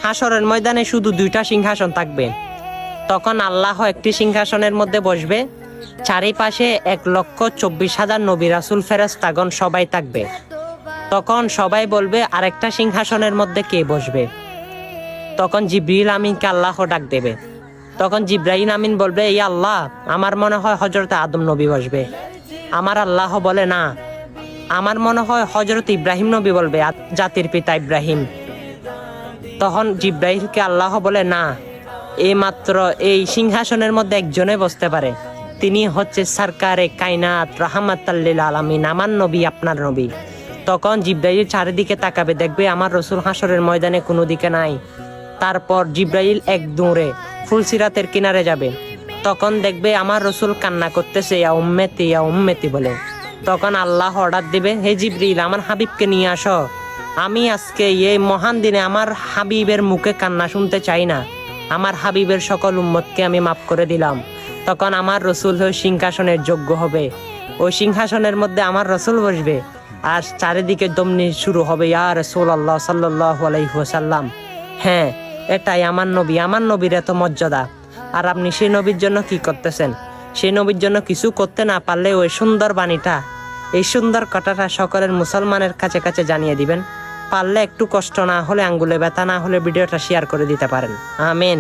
হাসরের ময়দানে শুধু 2টা সিংহাসন থাকবে। তখন আল্লাহ একটি সিংহাসনের মধ্যে বসবে, চারিপাশে 1,24,000 নবী রাসূল ফেরেশতাগণ সবাই থাকবে। তখন সবাই বলবে আরেকটা সিংহাসনের মধ্যে কে বসবে? তখন জিবরিল আমিনকে আল্লাহ ডাক দেবে। তখন জিবরাইল আমিন বলবে, ইয়া আল্লাহ, আমার মনে হয় হযরত আদম নবী বসবে। আমার আল্লাহ বলে, না, আমার মনে হয় হযরত ইব্রাহিম নবী বলবে, জাতির পিতা ইব্রাহিম। তখন জিবরাইলকে আল্লাহ বলে, না, এই মাত্র এই সিংহাসনের মধ্যে একজনে বসতে পারে, তিনি হচ্ছে সরকারে কায়নাত রাহমাতাল লিল আলামিন, আমার নবী, আপনার নবী। তখন জিবরাইল চারিদিকে তাকাবে, দেখবে আমার রসুল হাসরের ময়দানে কোনো দিকে নাই। তারপর জিবরাইল এক দৌড়ে ফুলসিরাতের কিনারে যাবে। তখন দেখবে আমার রসুল কান্না করতেছে, ইয়া উম্মতি, ইয়া উম্মতি বলে। তখন আল্লাহ অর্ডার দিবে, হে জিবরিল, আমার হাবিবকে নিয়ে আসো। আমি আজকে এই মহান দিনে আমার হাবিবের মুখে কান্না শুনতে চাই না। আমার হাবিবের সকল উম্মতকে আমি মাফ করে দিলাম। তখন আমার রসুল ওই সিংহাসনের যোগ্য হবে। ওই সিংহাসনের মধ্যে আমার রসুল বসবে, আর চারিদিকে দমনি শুরু হবে, ইয়া রাসূলুল্লাহ সাল্লাল্লাহু আলাইহি ওয়াসাল্লাম। হ্যাঁ, এটাই আমার নবী, আমার নবীর এত মর্যাদা। আর আপনি সেই নবীর জন্য কি করতেছেন? সেই নবীর জন্য কিছু করতে না পারলে ওই সুন্দর বাণীটা, এই সুন্দর কথাটা সকলের মুসলমানের কাছে কাছে জানিয়ে দিবেন। পারলে একটু কষ্ট না হলে, আঙ্গুলে ব্যথা না হলে ভিডিওটা শেয়ার করে দিতে পারেন। আমিন।